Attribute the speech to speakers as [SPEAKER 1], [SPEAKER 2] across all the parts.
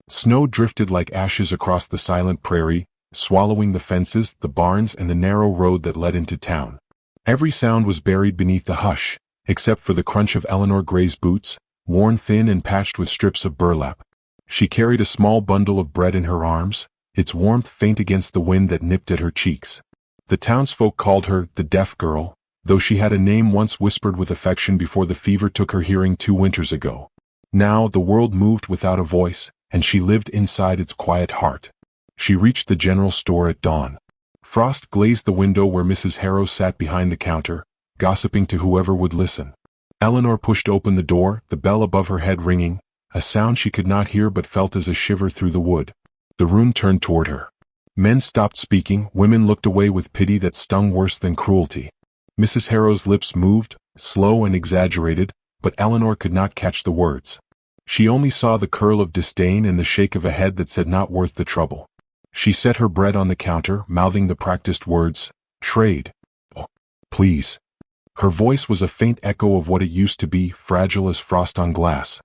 [SPEAKER 1] Snow drifted like ashes across the silent prairie, swallowing the fences, the barns, and the narrow road that led into town. Every sound was buried beneath the hush, except for the crunch of Eleanor Gray's boots, worn thin and patched with strips of burlap. She carried a small bundle of bread in her arms, its warmth faint against the wind that nipped at her cheeks. The townsfolk called her the deaf girl, though she had a name once whispered with affection before the fever took her hearing 2 winters ago. Now the world moved without a voice, and she lived inside its quiet heart. She reached the general store at dawn. Frost glazed the window where Mrs. Harrow sat behind the counter, gossiping to whoever would listen. Eleanor pushed open the door, the bell above her head ringing, a sound she could not hear but felt as a shiver through the wood. The room turned toward her. Men stopped speaking, women looked away with pity that stung worse than cruelty. Mrs. Harrow's lips moved, slow and exaggerated, but Eleanor could not catch the words. She only saw the curl of disdain and the shake of a head that said not worth the trouble. She set her bread on the counter, mouthing the practiced words, "Trade. Oh, please." Her voice was a faint echo of what it used to be, fragile as frost on glass.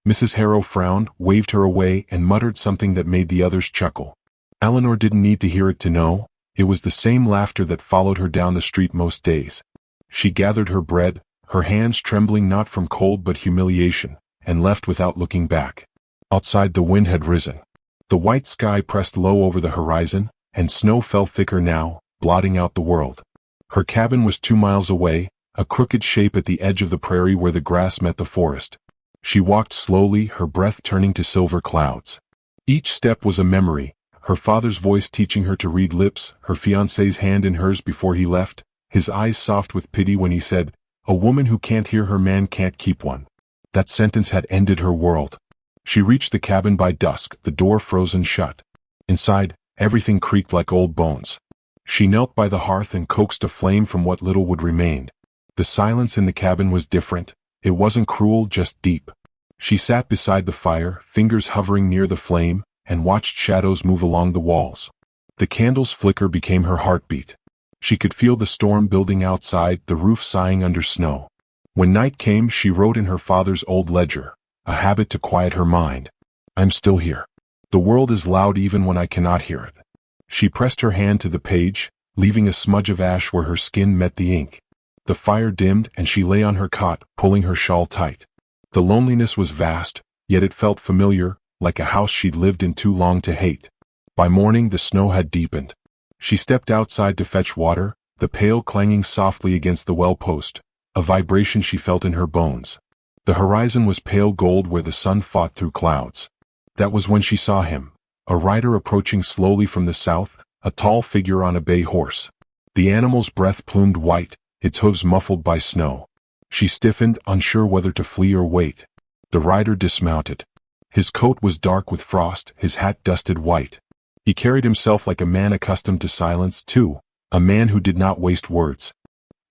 [SPEAKER 1] Mrs. Harrow frowned, waved her away, and muttered something that made the others chuckle. Eleanor didn't need to hear it to know. It was the same laughter that followed her down the street most days. She gathered her bread, her hands trembling not from cold but humiliation, and left without looking back. Outside the wind had risen. The white sky pressed low over the horizon, and snow fell thicker now, blotting out the world. Her cabin was 2 miles away, a crooked shape at the edge of the prairie where the grass met the forest. She walked slowly, her breath turning to silver clouds. Each step was a memory, her father's voice teaching her to read lips, her fiancé's hand in hers before he left, his eyes soft with pity when he said, "A woman who can't hear her man can't keep one." That sentence had ended her world. She reached the cabin by dusk, the door frozen shut. Inside, everything creaked like old bones. She knelt by the hearth and coaxed a flame from what little would remain. The silence in the cabin was different. It wasn't cruel, just deep. She sat beside the fire, fingers hovering near the flame, and watched shadows move along the walls. The candle's flicker became her heartbeat. She could feel the storm building outside, the roof sighing under snow. When night came, she wrote in her father's old ledger, a habit to quiet her mind. "I'm still here. The world is loud even when I cannot hear it." She pressed her hand to the page, leaving a smudge of ash where her skin met the ink. The fire dimmed, and she lay on her cot, pulling her shawl tight. The loneliness was vast, yet it felt familiar, like a house she'd lived in too long to hate. By morning the snow had deepened. She stepped outside to fetch water, the pail clanging softly against the well post, a vibration she felt in her bones. The horizon was pale gold where the sun fought through clouds. That was when she saw him, a rider approaching slowly from the south, a tall figure on a bay horse. The animal's breath plumed white, its hooves muffled by snow. She stiffened, unsure whether to flee or wait. The rider dismounted. His coat was dark with frost, his hat dusted white. He carried himself like a man accustomed to silence, too, a man who did not waste words.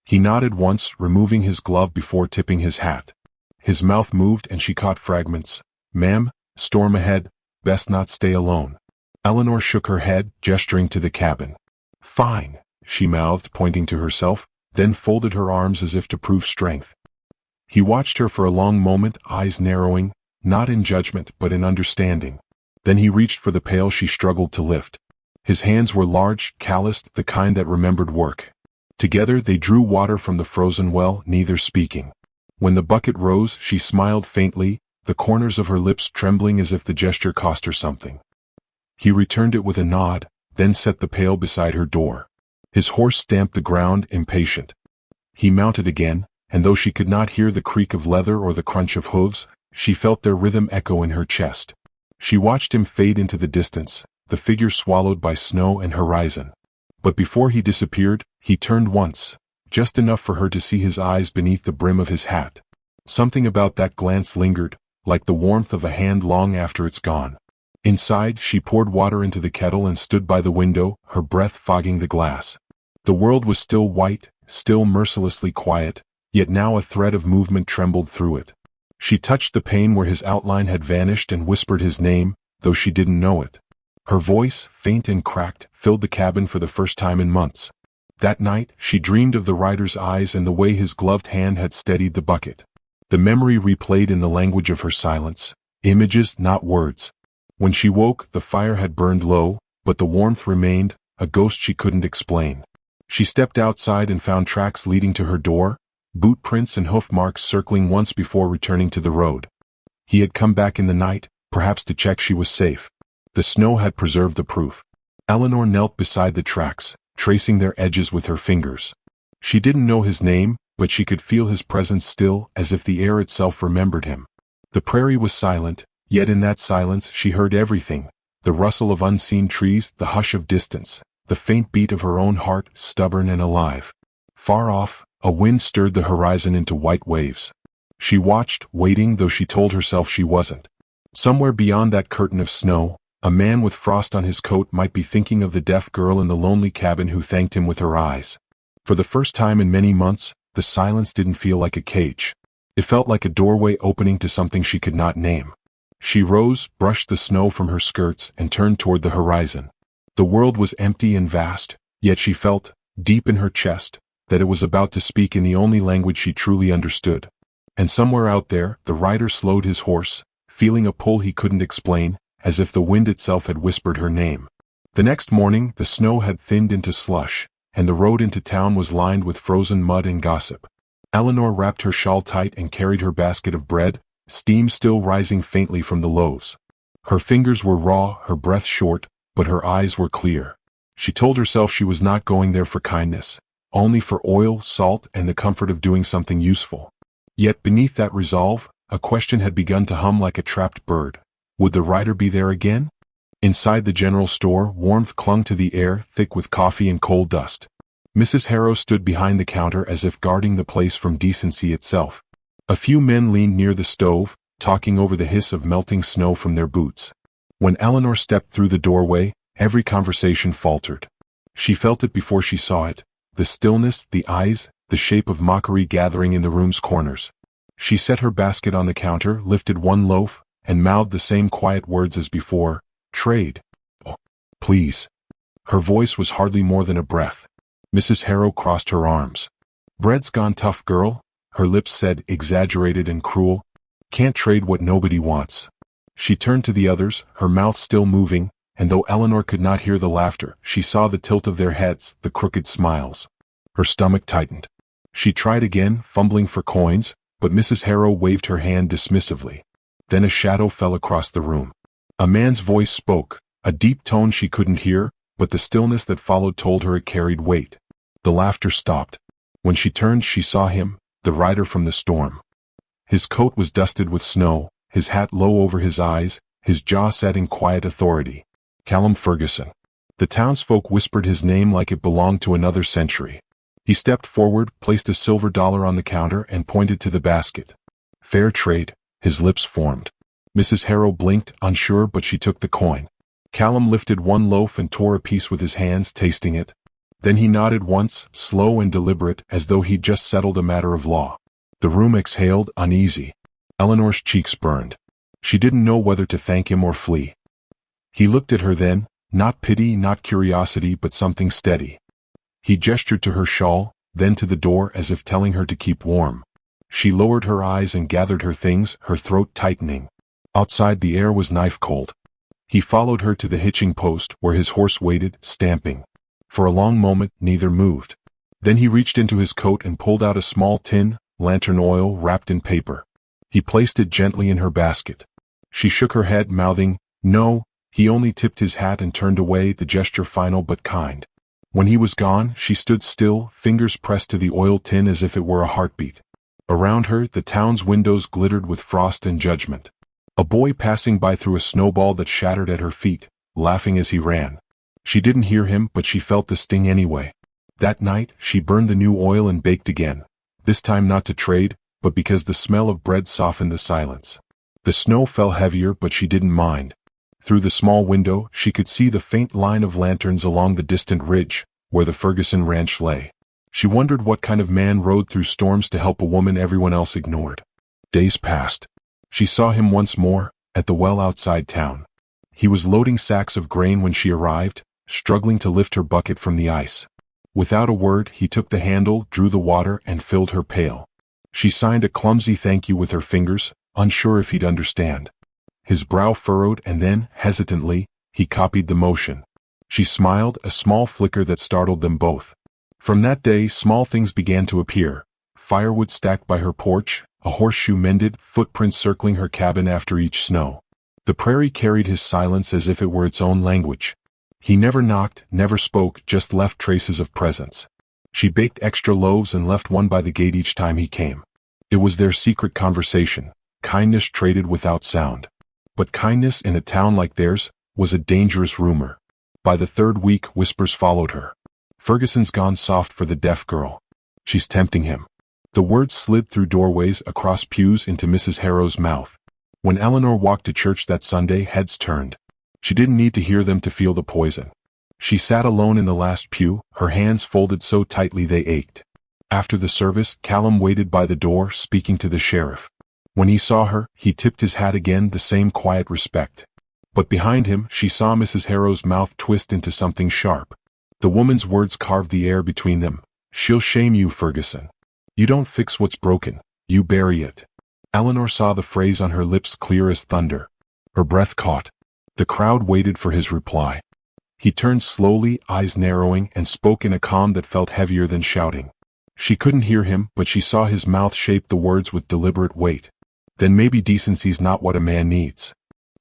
[SPEAKER 1] He nodded once, removing his glove before tipping his hat. His mouth moved and she caught fragments. "Ma'am, storm ahead, best not stay alone." Eleanor shook her head, gesturing to the cabin. "Fine," she mouthed, pointing to herself, then folded her arms as if to prove strength. He watched her for a long moment, eyes narrowing, not in judgment but in understanding. Then he reached for the pail she struggled to lift. His hands were large, calloused, the kind that remembered work. Together they drew water from the frozen well, neither speaking. When the bucket rose, she smiled faintly, the corners of her lips trembling as if the gesture cost her something. He returned it with a nod, then set the pail beside her door. His horse stamped the ground, impatient. He mounted again, and though she could not hear the creak of leather or the crunch of hooves, she felt their rhythm echo in her chest. She watched him fade into the distance, the figure swallowed by snow and horizon. But before he disappeared, he turned once, just enough for her to see his eyes beneath the brim of his hat. Something about that glance lingered, like the warmth of a hand long after it's gone. Inside, she poured water into the kettle and stood by the window, her breath fogging the glass. The world was still white, still mercilessly quiet, yet now a thread of movement trembled through it. She touched the pane where his outline had vanished and whispered his name, though she didn't know it. Her voice, faint and cracked, filled the cabin for the first time in months. That night, she dreamed of the rider's eyes and the way his gloved hand had steadied the bucket. The memory replayed in the language of her silence, images, not words. When she woke, the fire had burned low, but the warmth remained, a ghost she couldn't explain. She stepped outside and found tracks leading to her door, boot prints and hoof marks circling once before returning to the road. He had come back in the night, perhaps to check she was safe. The snow had preserved the proof. Eleanor knelt beside the tracks, tracing their edges with her fingers. She didn't know his name, but she could feel his presence still, as if the air itself remembered him. The prairie was silent, yet in that silence she heard everything: the rustle of unseen trees, the hush of distance, the faint beat of her own heart, stubborn and alive. Far off, a wind stirred the horizon into white waves. She watched, waiting, though she told herself she wasn't. Somewhere beyond that curtain of snow, a man with frost on his coat might be thinking of the deaf girl in the lonely cabin who thanked him with her eyes. For the first time in many months, the silence didn't feel like a cage. It felt like a doorway opening to something she could not name. She rose, brushed the snow from her skirts, and turned toward the horizon. The world was empty and vast, yet she felt, deep in her chest, that it was about to speak in the only language she truly understood. And somewhere out there, the rider slowed his horse, feeling a pull he couldn't explain, as if the wind itself had whispered her name. The next morning, the snow had thinned into slush, and the road into town was lined with frozen mud and gossip. Eleanor wrapped her shawl tight and carried her basket of bread, steam still rising faintly from the loaves. Her fingers were raw, her breath short, but her eyes were clear. She told herself she was not going there for kindness, only for oil, salt, and the comfort of doing something useful. Yet beneath that resolve, a question had begun to hum like a trapped bird. Would the rider be there again? Inside the general store, warmth clung to the air, thick with coffee and coal dust. Mrs. Harrow stood behind the counter as if guarding the place from decency itself. A few men leaned near the stove, talking over the hiss of melting snow from their boots. When Eleanor stepped through the doorway, every conversation faltered. She felt it before she saw it: the stillness, the eyes, the shape of mockery gathering in the room's corners. She set her basket on the counter, lifted one loaf, and mouthed the same quiet words as before: "Trade. Oh, please." Her voice was hardly more than a breath. Mrs. Harrow crossed her arms. "Bread's gone tough, girl," her lips said, exaggerated and cruel. "Can't trade what nobody wants." She turned to the others, her mouth still moving, and though Eleanor could not hear the laughter, she saw the tilt of their heads, the crooked smiles. Her stomach tightened. She tried again, fumbling for coins, but Mrs. Harrow waved her hand dismissively. Then a shadow fell across the room. A man's voice spoke, a deep tone she couldn't hear, but the stillness that followed told her it carried weight. The laughter stopped. When she turned, she saw him, the rider from the storm. His coat was dusted with snow, his hat low over his eyes, his jaw set in quiet authority. Callum Ferguson. The townsfolk whispered his name like it belonged to another century. He stepped forward, placed a silver dollar on the counter, and pointed to the basket. "Fair trade." His lips formed. Mrs. Harrow blinked, unsure, but she took the coin. Callum lifted one loaf and tore a piece with his hands, tasting it. Then he nodded once, slow and deliberate, as though he'd just settled a matter of law. The room exhaled, uneasy. Eleanor's cheeks burned. She didn't know whether to thank him or flee. He looked at her then, not pity, not curiosity, but something steady. He gestured to her shawl, then to the door, as if telling her to keep warm. She lowered her eyes and gathered her things, her throat tightening. Outside the air was knife cold. He followed her to the hitching post, where his horse waited, stamping. For a long moment, neither moved. Then he reached into his coat and pulled out a small tin, lantern oil wrapped in paper. He placed it gently in her basket. She shook her head, mouthing, "No." He only tipped his hat and turned away, the gesture final but kind. When he was gone, she stood still, fingers pressed to the oil tin as if it were a heartbeat. Around her, the town's windows glittered with frost and judgment. A boy passing by threw a snowball that shattered at her feet, laughing as he ran. She didn't hear him, but she felt the sting anyway. That night, she burned the new oil and baked again. This time not to trade, but because the smell of bread softened the silence. The snow fell heavier, but she didn't mind. Through the small window, she could see the faint line of lanterns along the distant ridge, where the Ferguson ranch lay. She wondered what kind of man rode through storms to help a woman everyone else ignored. Days passed. She saw him once more, at the well outside town. He was loading sacks of grain when she arrived, struggling to lift her bucket from the ice. Without a word, he took the handle, drew the water, and filled her pail. She signed a clumsy thank you with her fingers, unsure if he'd understand. his brow furrowed, and then, hesitantly, he copied the motion. She smiled, a small flicker that startled them both. From that day, small things began to appear. Firewood stacked by her porch, a horseshoe mended, footprints circling her cabin after each snow. The prairie carried his silence as if it were its own language. He never knocked, never spoke, just left traces of presence. She baked extra loaves and left one by the gate each time he came. It was their secret conversation, kindness traded without sound. But kindness in a town like theirs was a dangerous rumor. By the third week, whispers followed her. "Ferguson's gone soft for the deaf girl. She's tempting him." The words slid through doorways, across pews, into Mrs. Harrow's mouth. When Eleanor walked to church that Sunday, heads turned. She didn't need to hear them to feel the poison. She sat alone in the last pew, her hands folded so tightly they ached. After the service, Callum waited by the door, speaking to the sheriff. When he saw her, he tipped his hat again, the same quiet respect. But behind him, she saw Mrs. Harrow's mouth twist into something sharp. The woman's words carved the air between them. "She'll shame you, Ferguson. You don't fix what's broken, you bury it." Eleanor saw the phrase on her lips, clear as thunder. Her breath caught. The crowd waited for his reply. He turned slowly, eyes narrowing, and spoke in a calm that felt heavier than shouting. She couldn't hear him, but she saw his mouth shape the words with deliberate weight. "Then maybe decency's not what a man needs."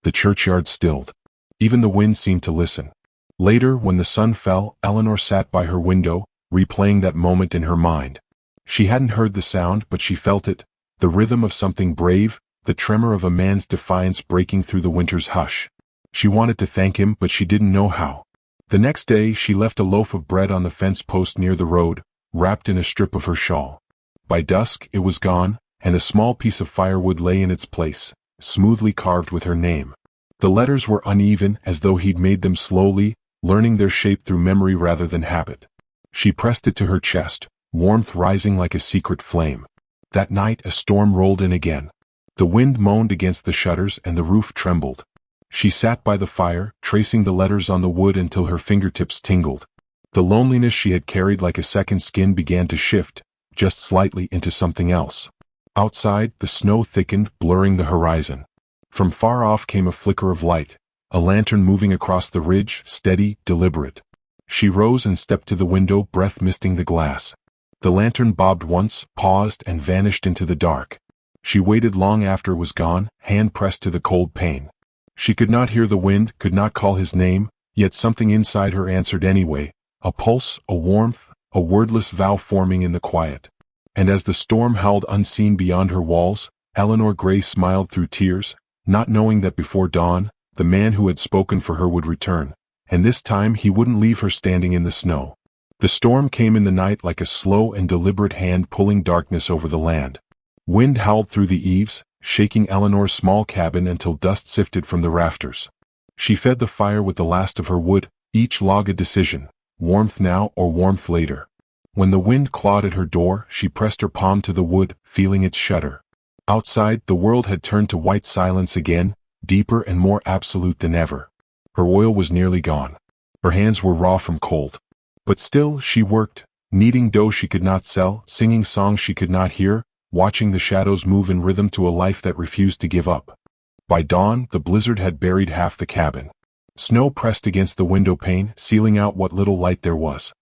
[SPEAKER 1] The churchyard stilled. Even the wind seemed to listen. Later, when the sun fell, Eleanor sat by her window, replaying that moment in her mind. She hadn't heard the sound, but she felt it, the rhythm of something brave, the tremor of a man's defiance breaking through the winter's hush. She wanted to thank him, but she didn't know how. The next day, she left a loaf of bread on the fence post near the road, wrapped in a strip of her shawl. By dusk, it was gone, and a small piece of firewood lay in its place, smoothly carved with her name. The letters were uneven, as though he'd made them slowly, learning their shape through memory rather than habit. She pressed it to her chest, warmth rising like a secret flame. That night, a storm rolled in again. The wind moaned against the shutters and the roof trembled. She sat by the fire, tracing the letters on the wood until her fingertips tingled. The loneliness she had carried like a second skin began to shift, just slightly, into something else. Outside, the snow thickened, blurring the horizon. From far off came a flicker of light, a lantern moving across the ridge, steady, deliberate. She rose and stepped to the window, breath misting the glass. The lantern bobbed once, paused, and vanished into the dark. She waited long after it was gone, hand pressed to the cold pane. She could not hear the wind, could not call his name, yet something inside her answered anyway, a pulse, a warmth, a wordless vow forming in the quiet. And as the storm howled unseen beyond her walls, Eleanor Gray smiled through tears, not knowing that before dawn, the man who had spoken for her would return, and this time he wouldn't leave her standing in the snow. The storm came in the night like a slow and deliberate hand pulling darkness over the land. Wind howled through the eaves, shaking Eleanor's small cabin until dust sifted from the rafters. She fed the fire with the last of her wood, each log a decision, warmth now or warmth later. When the wind clawed at her door, she pressed her palm to the wood, feeling it shudder. Outside, the world had turned to white silence again, deeper and more absolute than ever. Her oil was nearly gone. Her hands were raw from cold. But still, she worked, kneading dough she could not sell, singing songs she could not hear, watching the shadows move in rhythm to a life that refused to give up. By dawn, the blizzard had buried half the cabin. Snow pressed against the window pane, sealing out what little light there was.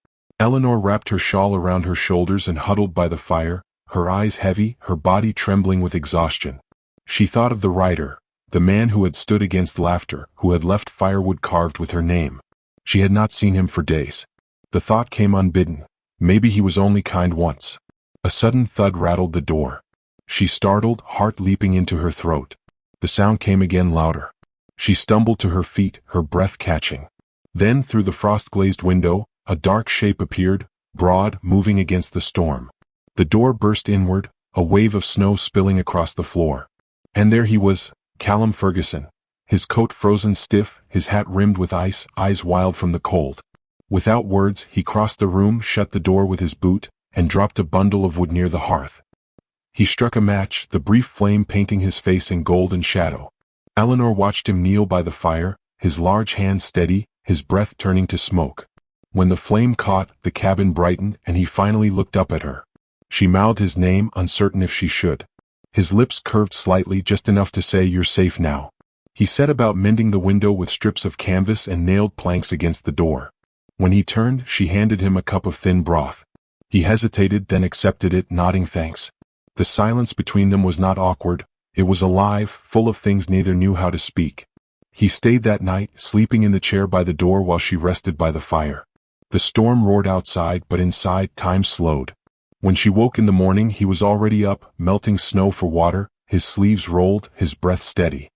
[SPEAKER 1] Eleanor wrapped her shawl around her shoulders and huddled by the fire, her eyes heavy, her body trembling with exhaustion. She thought of the writer, the man who had stood against laughter, who had left firewood carved with her name. She had not seen him for days. The thought came unbidden. Maybe he was only kind once. A sudden thud rattled the door. She startled, heart leaping into her throat. The sound came again, louder. She stumbled to her feet, her breath catching. Then, through the frost-glazed window, a dark shape appeared, broad, moving against the storm. The door burst inward, a wave of snow spilling across the floor. And there he was, Callum Ferguson, his coat frozen stiff, his hat rimmed with ice, eyes wild from the cold. Without words, he crossed the room, shut the door with his boot, and dropped a bundle of wood near the hearth. He struck a match, the brief flame painting his face in golden shadow. Eleanor watched him kneel by the fire, his large hands steady, his breath turning to smoke. When the flame caught, the cabin brightened, and he finally looked up at her. She mouthed his name, uncertain if she should. His lips curved slightly, just enough to say, "You're safe now." He set about mending the window with strips of canvas and nailed planks against the door. When he turned, she handed him a cup of thin broth. He hesitated, then accepted it, nodding thanks. The silence between them was not awkward, it was alive, full of things neither knew how to speak. He stayed that night, sleeping in the chair by the door while she rested by the fire. The storm roared outside, but inside time slowed. When she woke in the morning, he was already up, melting snow for water, his sleeves rolled, his breath steady.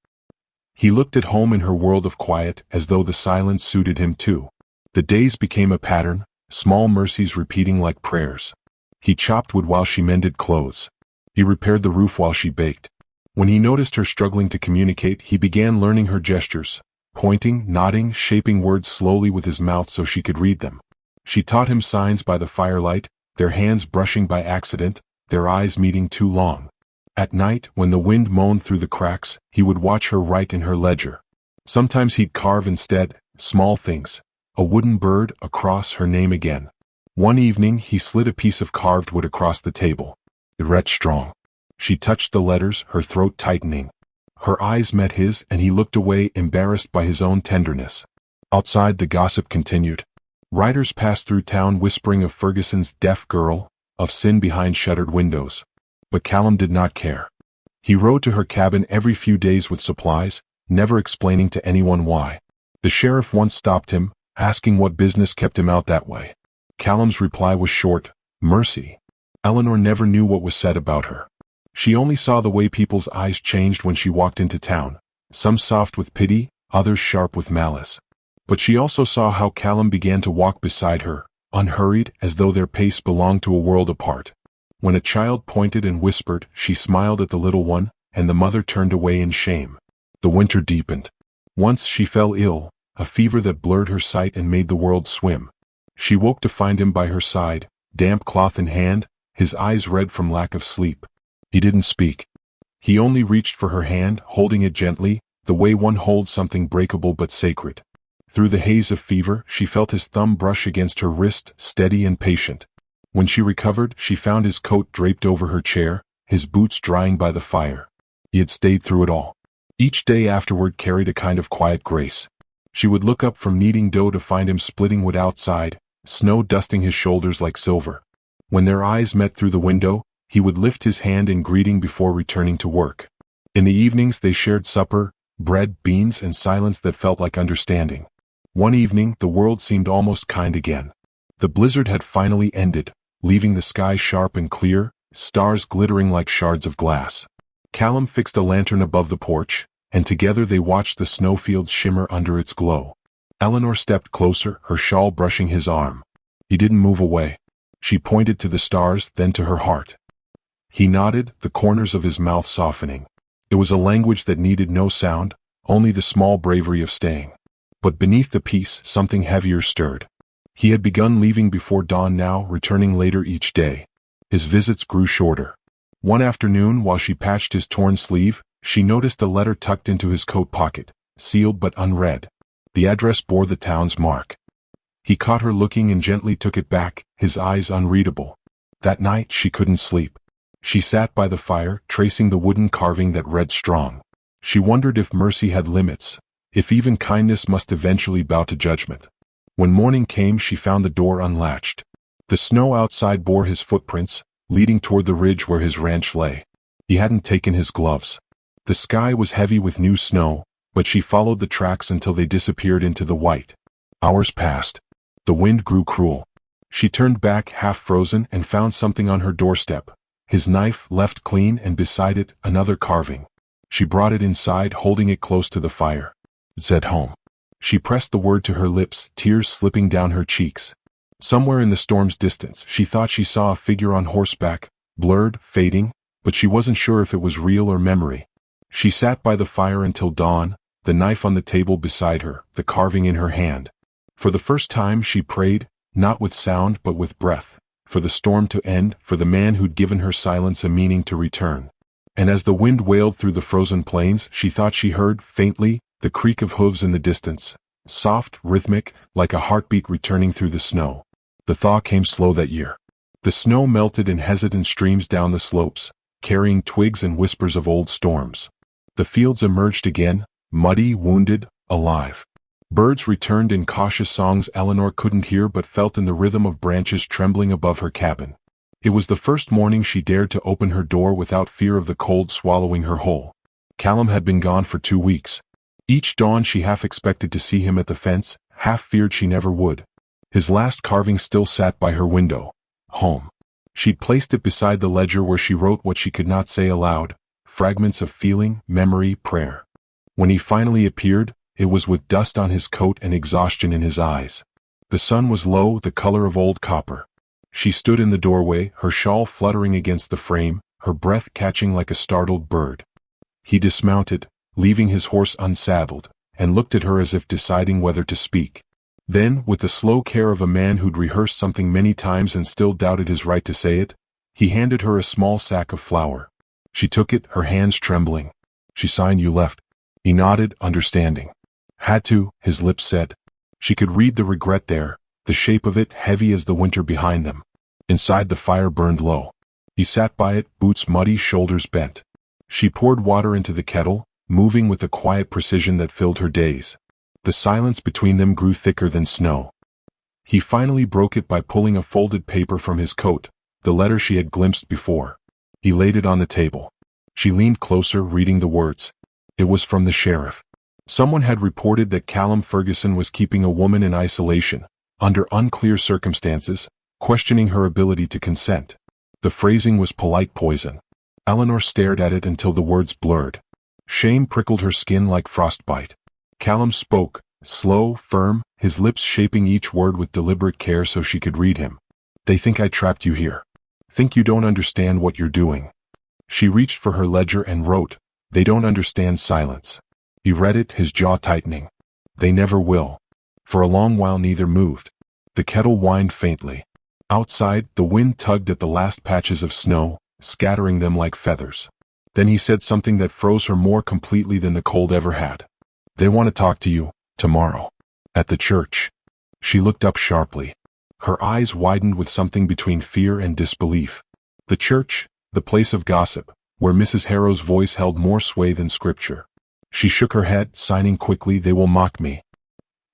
[SPEAKER 1] He looked at home in her world of quiet, as though the silence suited him too. The days became a pattern, small mercies repeating like prayers. He chopped wood while she mended clothes. He repaired the roof while she baked. When he noticed her struggling to communicate, he began learning her gestures, pointing, nodding, shaping words slowly with his mouth so she could read them. She taught him signs by the firelight, their hands brushing by accident, their eyes meeting too long. At night, when the wind moaned through the cracks, he would watch her write in her ledger. Sometimes he'd carve instead, small things. A wooden bird, a cross, her name again. One evening, he slid a piece of carved wood across the table. It read strong. She touched the letters, her throat tightening. Her eyes met his, and he looked away, embarrassed by his own tenderness. Outside, the gossip continued. Riders passed through town whispering of Ferguson's deaf girl, of sin behind shuttered windows. But Callum did not care. He rode to her cabin every few days with supplies, never explaining to anyone why. The sheriff once stopped him, asking what business kept him out that way. Callum's reply was short, mercy. Eleanor never knew what was said about her. She only saw the way people's eyes changed when she walked into town, some soft with pity, others sharp with malice. But she also saw how Callum began to walk beside her, unhurried, as though their pace belonged to a world apart. When a child pointed and whispered, she smiled at the little one, and the mother turned away in shame. The winter deepened. Once she fell ill, a fever that blurred her sight and made the world swim. She woke to find him by her side, damp cloth in hand, his eyes red from lack of sleep. He didn't speak. He only reached for her hand, holding it gently, the way one holds something breakable but sacred. Through the haze of fever, she felt his thumb brush against her wrist, steady and patient. When she recovered, she found his coat draped over her chair, his boots drying by the fire. He had stayed through it all. Each day afterward carried a kind of quiet grace. She would look up from kneading dough to find him splitting wood outside, snow dusting his shoulders like silver. When their eyes met through the window, he would lift his hand in greeting before returning to work. In the evenings they shared supper, bread, beans, and silence that felt like understanding. One evening, the world seemed almost kind again. The blizzard had finally ended, leaving the sky sharp and clear, stars glittering like shards of glass. Callum fixed a lantern above the porch, and together they watched the snowfields shimmer under its glow. Eleanor stepped closer, her shawl brushing his arm. He didn't move away. She pointed to the stars, then to her heart. He nodded, the corners of his mouth softening. It was a language that needed no sound, only the small bravery of staying. But beneath the peace, something heavier stirred. He had begun leaving before dawn now, returning later each day. His visits grew shorter. One afternoon, while she patched his torn sleeve, she noticed a letter tucked into his coat pocket, sealed but unread. The address bore the town's mark. He caught her looking and gently took it back, his eyes unreadable. That night she couldn't sleep. She sat by the fire, tracing the wooden carving that read strong. She wondered if mercy had limits, if even kindness must eventually bow to judgment. When morning came, she found the door unlatched. The snow outside bore his footprints, leading toward the ridge where his ranch lay. He hadn't taken his gloves. The sky was heavy with new snow, but she followed the tracks until they disappeared into the white. Hours passed. The wind grew cruel. She turned back, half frozen, and found something on her doorstep. His knife, left clean, and beside it, another carving. She brought it inside, holding it close to the fire. It said home. She pressed the word to her lips, tears slipping down her cheeks. Somewhere in the storm's distance, she thought she saw a figure on horseback, blurred, fading, but she wasn't sure if it was real or memory. She sat by the fire until dawn, the knife on the table beside her, the carving in her hand. For the first time she prayed, not with sound but with breath, for the storm to end, for the man who'd given her silence a meaning to return. And as the wind wailed through the frozen plains, she thought she heard, faintly, the creak of hooves in the distance, soft, rhythmic, like a heartbeat returning through the snow. The thaw came slow that year. The snow melted in hesitant streams down the slopes, carrying twigs and whispers of old storms. The fields emerged again, muddy, wounded, alive. Birds returned in cautious songs Eleanor couldn't hear but felt in the rhythm of branches trembling above her cabin. It was the first morning she dared to open her door without fear of the cold swallowing her whole. Callum had been gone for 2 weeks. Each dawn she half expected to see him at the fence, half feared she never would. His last carving still sat by her window. Home. She'd placed it beside the ledger where she wrote what she could not say aloud, fragments of feeling, memory, prayer. When he finally appeared, it was with dust on his coat and exhaustion in his eyes. The sun was low, the color of old copper. She stood in the doorway, her shawl fluttering against the frame, her breath catching like a startled bird. He dismounted, leaving his horse unsaddled, and looked at her as if deciding whether to speak. Then, with the slow care of a man who'd rehearsed something many times and still doubted his right to say it, he handed her a small sack of flour. She took it, her hands trembling. "She signed you left." He nodded, understanding. "Had to," his lips said. She could read the regret there, the shape of it heavy as the winter behind them. Inside the fire burned low. He sat by it, boots muddy, shoulders bent. She poured water into the kettle, moving with the quiet precision that filled her days. The silence between them grew thicker than snow. He finally broke it by pulling a folded paper from his coat, the letter she had glimpsed before. He laid it on the table. She leaned closer, reading the words. It was from the sheriff. Someone had reported that Callum Ferguson was keeping a woman in isolation, under unclear circumstances, questioning her ability to consent. The phrasing was polite poison. Eleanor stared at it until the words blurred. Shame prickled her skin like frostbite. Callum spoke, slow, firm, his lips shaping each word with deliberate care so she could read him. "They think I trapped you here. Think you don't understand what you're doing." She reached for her ledger and wrote, "They don't understand silence." He read it, his jaw tightening. "They never will." For a long while neither moved. The kettle whined faintly. Outside, the wind tugged at the last patches of snow, scattering them like feathers. Then he said something that froze her more completely than the cold ever had. "They want to talk to you, tomorrow. At the church." She looked up sharply. Her eyes widened with something between fear and disbelief. The church, the place of gossip, where Mrs. Harrow's voice held more sway than scripture. She shook her head, signing quickly, "They will mock me."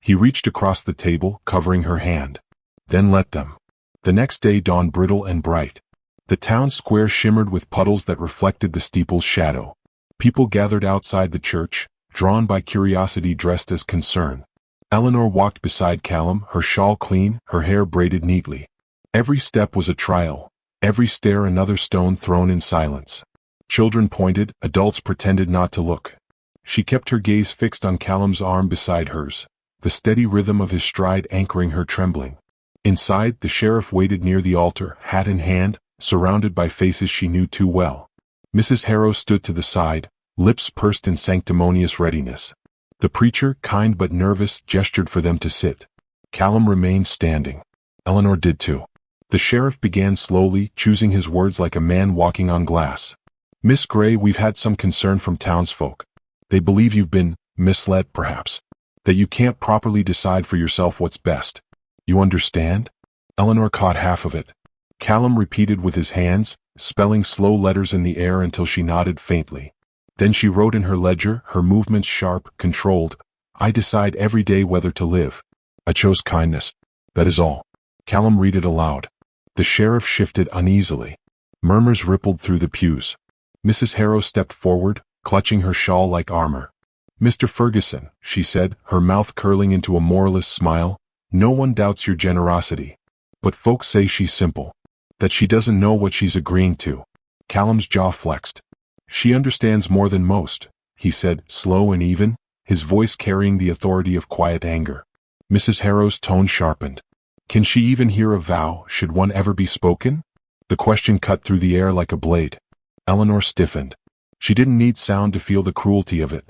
[SPEAKER 1] He reached across the table, covering her hand. "Then let them." The next day dawned brittle and bright. The town square shimmered with puddles that reflected the steeple's shadow. People gathered outside the church, drawn by curiosity dressed as concern. Eleanor walked beside Callum, her shawl clean, her hair braided neatly. Every step was a trial, every stare another stone thrown in silence. Children pointed, adults pretended not to look. She kept her gaze fixed on Callum's arm beside hers, the steady rhythm of his stride anchoring her trembling. Inside, the sheriff waited near the altar, hat in hand, surrounded by faces she knew too well. Mrs. Harrow stood to the side, lips pursed in sanctimonious readiness. The preacher, kind but nervous, gestured for them to sit. Callum remained standing. Eleanor did too. The sheriff began slowly, choosing his words like a man walking on glass. "Miss Gray, we've had some concern from townsfolk. They believe you've been misled, perhaps. That you can't properly decide for yourself what's best. You understand?" Eleanor caught half of it. Callum repeated with his hands, spelling slow letters in the air until she nodded faintly. Then she wrote in her ledger, her movements sharp, controlled, "I decide every day whether to live. I chose kindness. That is all." Callum read it aloud. The sheriff shifted uneasily. Murmurs rippled through the pews. Mrs. Harrow stepped forward, clutching her shawl like armor. "Mr. Ferguson," she said, her mouth curling into a moralist smile, "no one doubts your generosity. But folks say she's simple. That she doesn't know what she's agreeing to." Callum's jaw flexed. "She understands more than most," he said, slow and even, his voice carrying the authority of quiet anger. Mrs. Harrow's tone sharpened. "Can she even hear a vow, should one ever be spoken?" The question cut through the air like a blade. Eleanor stiffened. She didn't need sound to feel the cruelty of it.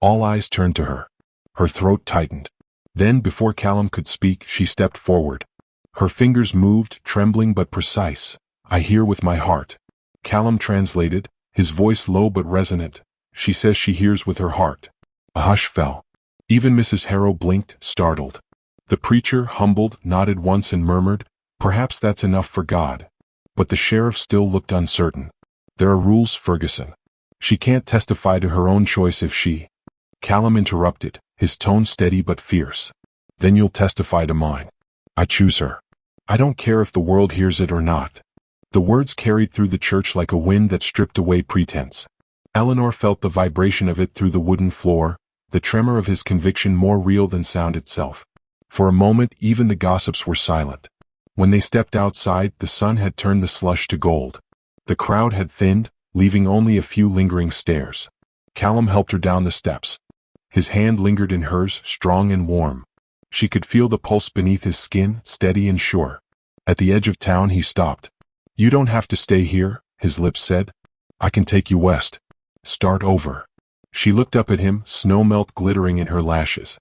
[SPEAKER 1] All eyes turned to her. Her throat tightened. Then, before Callum could speak, she stepped forward. Her fingers moved, trembling but precise. "I hear with my heart." Callum translated, his voice low but resonant. "She says she hears with her heart." A hush fell. Even Mrs. Harrow blinked, startled. The preacher, humbled, nodded once and murmured, "Perhaps that's enough for God." But the sheriff still looked uncertain. "There are rules, Ferguson. She can't testify to her own choice if she..." Callum interrupted, his tone steady but fierce. Then you'll testify to mine. I choose her. I don't care if the world hears it or not. The words carried through the church like a wind that stripped away pretense. Eleanor felt the vibration of it through the wooden floor, the tremor of his conviction more real than sound itself. For a moment even the gossips were silent. When they stepped outside, the sun had turned the slush to gold. The crowd had thinned, leaving only a few lingering stares. Callum helped her down the steps. His hand lingered in hers, strong and warm. She could feel the pulse beneath his skin, steady and sure. At the edge of town he stopped. You don't have to stay here, his lips said. I can take you west. Start over. She looked up at him, snowmelt glittering in her lashes.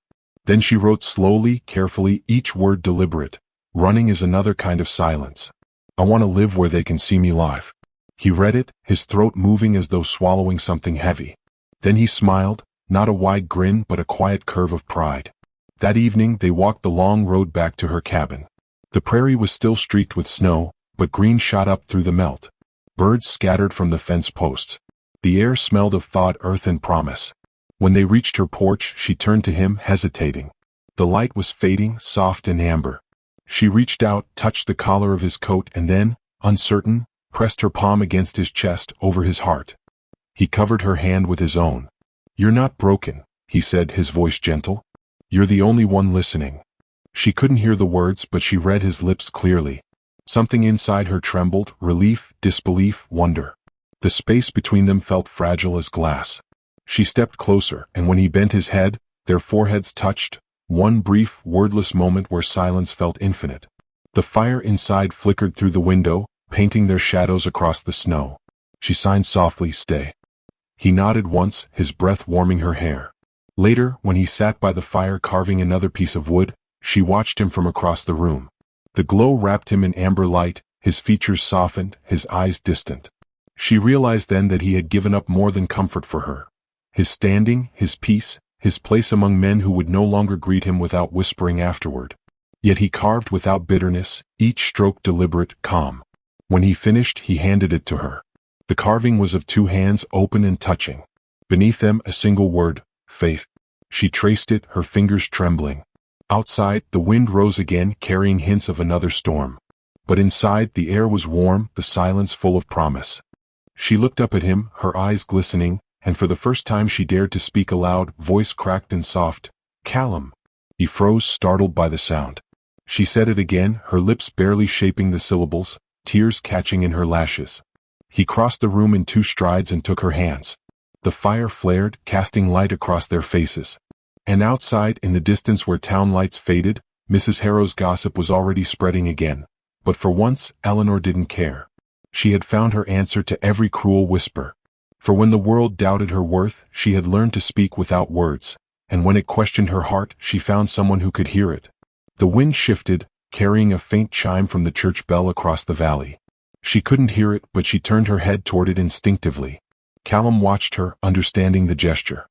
[SPEAKER 1] Then she wrote slowly, carefully, each word deliberate. Running is another kind of silence. I want to live where they can see me live. He read it, his throat moving as though swallowing something heavy. Then he smiled, not a wide grin but a quiet curve of pride. That evening they walked the long road back to her cabin. The prairie was still streaked with snow, but green shot up through the melt. Birds scattered from the fence posts. The air smelled of thawed earth and promise. When they reached her porch, she turned to him, hesitating. The light was fading, soft and amber. She reached out, touched the collar of his coat and then, uncertain, pressed her palm against his chest, over his heart. He covered her hand with his own. You're not broken, he said, his voice gentle. You're the only one listening. She couldn't hear the words, but she read his lips clearly. Something inside her trembled, relief, disbelief, wonder. The space between them felt fragile as glass. She stepped closer, and when he bent his head, their foreheads touched, one brief, wordless moment where silence felt infinite. The fire inside flickered through the window, painting their shadows across the snow. She signed softly, stay. He nodded once, his breath warming her hair. Later, when he sat by the fire carving another piece of wood, she watched him from across the room. The glow wrapped him in amber light, his features softened, his eyes distant. She realized then that he had given up more than comfort for her. His standing, his peace, his place among men who would no longer greet him without whispering afterward. Yet he carved without bitterness, each stroke deliberate, calm. When he finished, he handed it to her. The carving was of two hands, open and touching. Beneath them, a single word, faith. She traced it, her fingers trembling. Outside, the wind rose again, carrying hints of another storm. But inside, the air was warm, the silence full of promise. She looked up at him, her eyes glistening, and for the first time she dared to speak aloud, voice cracked and soft. Callum. He froze, startled by the sound. She said it again, her lips barely shaping the syllables, tears catching in her lashes. He crossed the room in 2 strides and took her hands. The fire flared, casting light across their faces. And outside, in the distance where town lights faded, Mrs. Harrow's gossip was already spreading again. But for once, Eleanor didn't care. She had found her answer to every cruel whisper. For when the world doubted her worth, she had learned to speak without words, and when it questioned her heart, she found someone who could hear it. The wind shifted, carrying a faint chime from the church bell across the valley. She couldn't hear it, but she turned her head toward it instinctively. Callum watched her, understanding the gesture.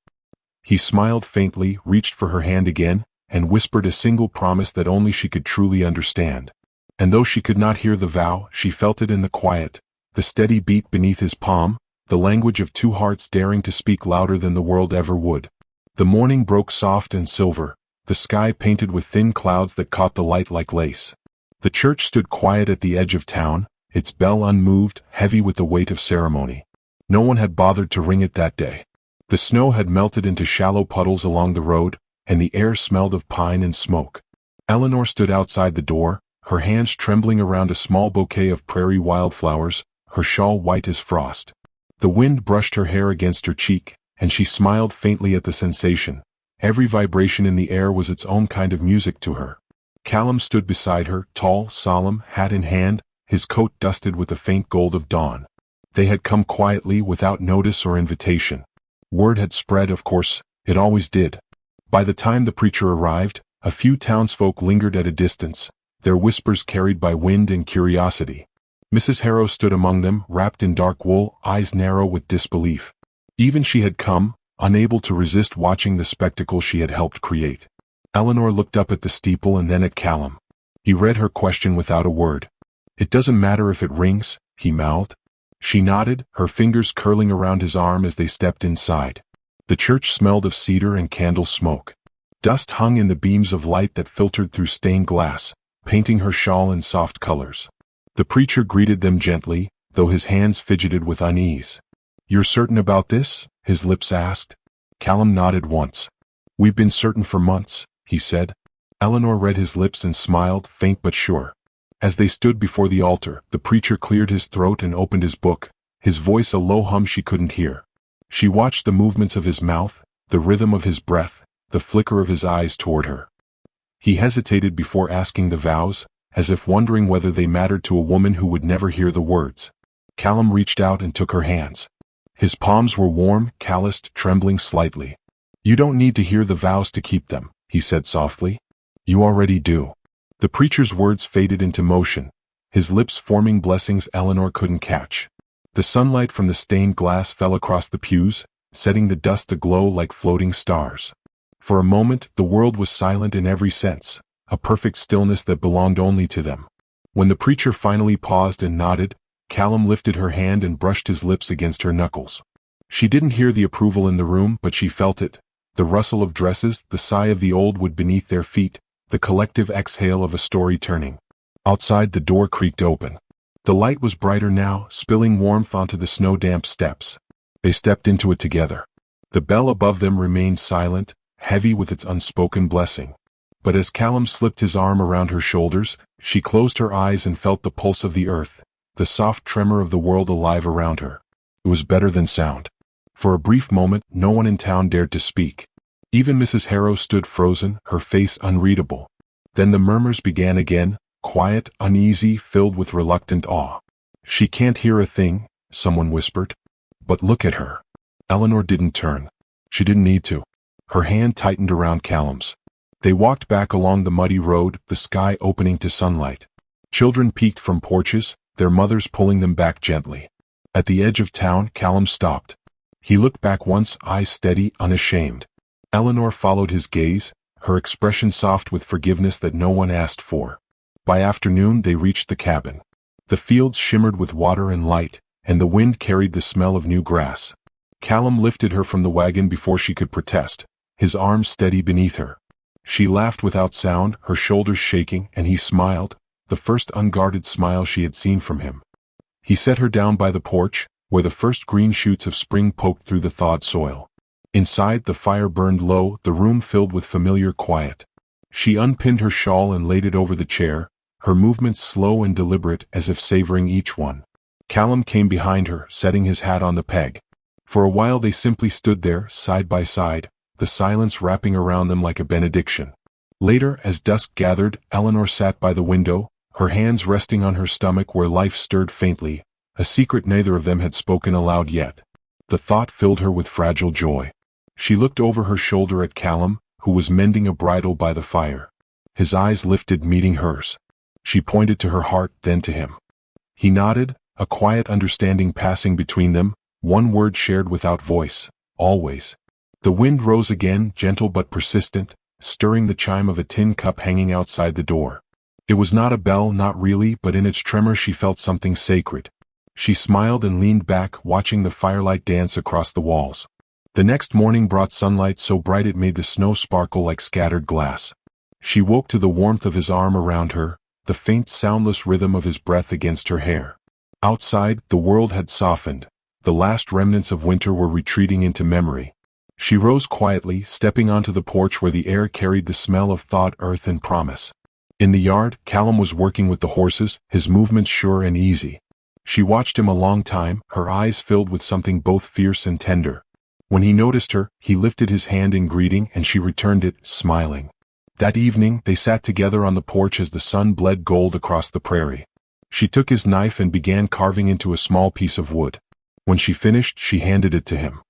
[SPEAKER 1] He smiled faintly, reached for her hand again, and whispered a single promise that only she could truly understand. And though she could not hear the vow, she felt it in the quiet, the steady beat beneath his palm, the language of 2 hearts daring to speak louder than the world ever would. The morning broke soft and silver, the sky painted with thin clouds that caught the light like lace. The church stood quiet at the edge of town, its bell unmoved, heavy with the weight of ceremony. No one had bothered to ring it that day. The snow had melted into shallow puddles along the road, and the air smelled of pine and smoke. Eleanor stood outside the door, her hands trembling around a small bouquet of prairie wildflowers, her shawl white as frost. The wind brushed her hair against her cheek, and she smiled faintly at the sensation. Every vibration in the air was its own kind of music to her. Callum stood beside her, tall, solemn, hat in hand, his coat dusted with the faint gold of dawn. They had come quietly, without notice or invitation. Word had spread, of course, it always did. By the time the preacher arrived, a few townsfolk lingered at a distance, their whispers carried by wind and curiosity. Mrs. Harrow stood among them, wrapped in dark wool, eyes narrow with disbelief. Even she had come, unable to resist watching the spectacle she had helped create. Eleanor looked up at the steeple and then at Callum. He read her question without a word. It doesn't matter if it rings, he mouthed. She nodded, her fingers curling around his arm as they stepped inside. The church smelled of cedar and candle smoke. Dust hung in the beams of light that filtered through stained glass, painting her shawl in soft colors. The preacher greeted them gently, though his hands fidgeted with unease. "You're certain about this?" his lips asked. Callum nodded once. "We've been certain for months," he said. Eleanor read his lips and smiled, faint but sure. As they stood before the altar, the preacher cleared his throat and opened his book, his voice a low hum she couldn't hear. She watched the movements of his mouth, the rhythm of his breath, the flicker of his eyes toward her. He hesitated before asking the vows, as if wondering whether they mattered to a woman who would never hear the words. Callum reached out and took her hands. His palms were warm, calloused, trembling slightly. "You don't need to hear the vows to keep them," he said softly. "You already do." The preacher's words faded into motion, his lips forming blessings Eleanor couldn't catch. The sunlight from the stained glass fell across the pews, setting the dust aglow like floating stars. For a moment, the world was silent in every sense, a perfect stillness that belonged only to them. When the preacher finally paused and nodded, Callum lifted her hand and brushed his lips against her knuckles. She didn't hear the approval in the room, but she felt it. The rustle of dresses, the sigh of the old wood beneath their feet, the collective exhale of a story turning. Outside, the door creaked open. The light was brighter now, spilling warmth onto the snow-damp steps. They stepped into it together. The bell above them remained silent, heavy with its unspoken blessing. But as Callum slipped his arm around her shoulders, she closed her eyes and felt the pulse of the earth, the soft tremor of the world alive around her. It was better than sound. For a brief moment, no one in town dared to speak. Even Mrs. Harrow stood frozen, her face unreadable. Then the murmurs began again, quiet, uneasy, filled with reluctant awe. "She can't hear a thing," someone whispered. "But look at her." Eleanor didn't turn. She didn't need to. Her hand tightened around Callum's. They walked back along the muddy road, the sky opening to sunlight. Children peeked from porches, their mothers pulling them back gently. At the edge of town, Callum stopped. He looked back once, eyes steady, unashamed. Eleanor followed his gaze, her expression soft with forgiveness that no one asked for. By afternoon they reached the cabin. The fields shimmered with water and light, and the wind carried the smell of new grass. Callum lifted her from the wagon before she could protest, his arms steady beneath her. She laughed without sound, her shoulders shaking, and he smiled, the first unguarded smile she had seen from him. He set her down by the porch, where the first green shoots of spring poked through the thawed soil. Inside, the fire burned low, the room filled with familiar quiet. She unpinned her shawl and laid it over the chair, her movements slow and deliberate as if savoring each one. Callum came behind her, setting his hat on the peg. For a while they simply stood there, side by side, the silence wrapping around them like a benediction. Later, as dusk gathered, Eleanor sat by the window, her hands resting on her stomach where life stirred faintly, a secret neither of them had spoken aloud yet. The thought filled her with fragile joy. She looked over her shoulder at Callum, who was mending a bridle by the fire. His eyes lifted, meeting hers. She pointed to her heart, then to him. He nodded, a quiet understanding passing between them, one word shared without voice, always. The wind rose again, gentle but persistent, stirring the chime of a tin cup hanging outside the door. It was not a bell, not really, but in its tremor she felt something sacred. She smiled and leaned back, watching the firelight dance across the walls. The next morning brought sunlight so bright it made the snow sparkle like scattered glass. She woke to the warmth of his arm around her, the faint soundless rhythm of his breath against her hair. Outside, the world had softened. The last remnants of winter were retreating into memory. She rose quietly, stepping onto the porch where the air carried the smell of thawed earth and promise. In the yard, Callum was working with the horses, his movements sure and easy. She watched him a long time, her eyes filled with something both fierce and tender. When he noticed her, he lifted his hand in greeting and she returned it, smiling. That evening, they sat together on the porch as the sun bled gold across the prairie. She took his knife and began carving into a small piece of wood. When she finished, she handed it to him.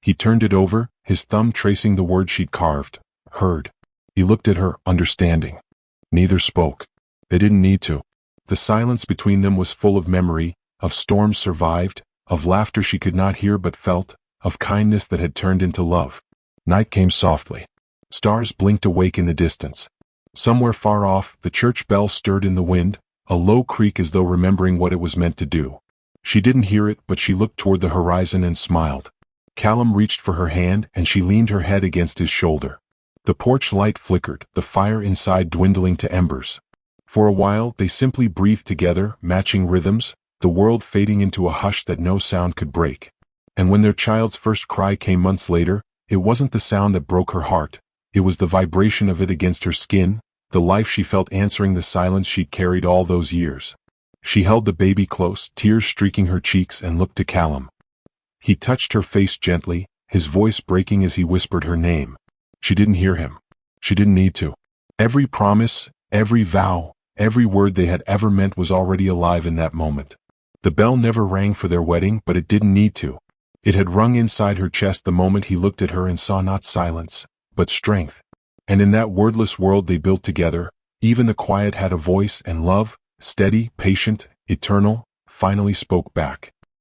[SPEAKER 1] He turned it over, his thumb tracing the word she'd carved, heard. He looked at her, understanding. Neither spoke. They didn't need to. The silence between them was full of memory, of storms survived, of laughter she could not hear but felt, of kindness that had turned into love. Night came softly. Stars blinked awake in the distance. Somewhere far off, the church bell stirred in the wind, a low creak as though remembering what it was meant to do. She didn't hear it, but she looked toward the horizon and smiled. Callum reached for her hand and she leaned her head against his shoulder. The porch light flickered, the fire inside dwindling to embers. For a while they simply breathed together, matching rhythms, the world fading into a hush that no sound could break. And when their child's first cry came months later, it wasn't the sound that broke her heart. It was the vibration of it against her skin, the life she felt answering the silence she'd carried all those years. She held the baby close, tears streaking her cheeks, and looked to Callum. He touched her face gently, his voice breaking as he whispered her name. She didn't hear him. She didn't need to. Every promise, every vow, every word they had ever meant was already alive in that moment. The bell never rang for their wedding, but it didn't need to. It had rung inside her chest the moment he looked at her and saw not silence, but strength. And in that wordless world they built together, even the quiet had a voice, and love, steady, patient, eternal, finally spoke back.